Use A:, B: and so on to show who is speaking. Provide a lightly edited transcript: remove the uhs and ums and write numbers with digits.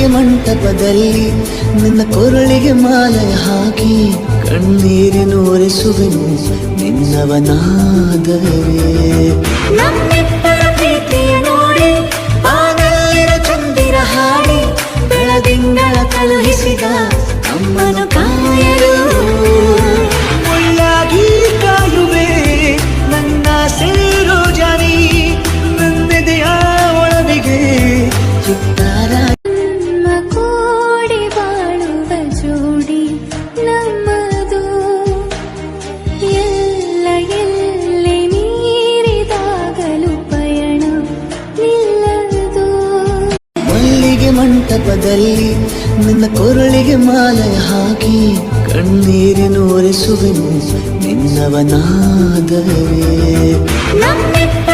A: ಮಲ್ಲಿಗೆ ಮಂಟಪದಲ್ಲಿ ನಿನ್ನ ಕೊರಳಿಗೆ ಮಾಲೆಯ ಹಾಕಿ ಕಣ್ಣೀರಿನ ಒರೆಸುವೆನು ನಿನ್ನವನಾದರೆ.
B: ನಮ್ಮಿಬ್ಬರ ಪ್ರೀತಿಯ ನೋಡಿ ಬಾನಲ್ಲಿನ ಚಂದಿರ ಹಾಡಿ ಬೆಳದಿಂಗಳ ಕಳುಹಿಸಿದ ಅಮ್ಮನು ಕಾಯಲು
A: ಮುಳ್ಳಾಗಿ ಕಾಯುವೆ ನನ್ನ ಸೇರೋ ಜಾನಿ ನನ್ನೆದೆಯ ಒಳವಿಗೆ ಚಿತ್ತಾರ.
B: ನಮ್ಮ ಕೋಡಿ ಬಾಳುವ ಜೋಡಿ ನಮ್ಮದು ಎಲ್ಲ ಎಲ್ಲಿ ಮೀರಿದಾಗಲೂ ಪಯಣ ನಿಲ್ಲದು.
A: ಮಲ್ಲಿಗೆ ಮಂಟಪದಲ್ಲಿ ನಿನ್ನ ಕೊರಳಿಗೆ ಮಾಲೆಯ ಹಾಕಿ ಕಣ್ಣೀರಿನ ಒರೆಸುವೆನು ನಿನ್ನವನಾದರೆ.
B: ನಮ್ಮಿಬ್ಬರ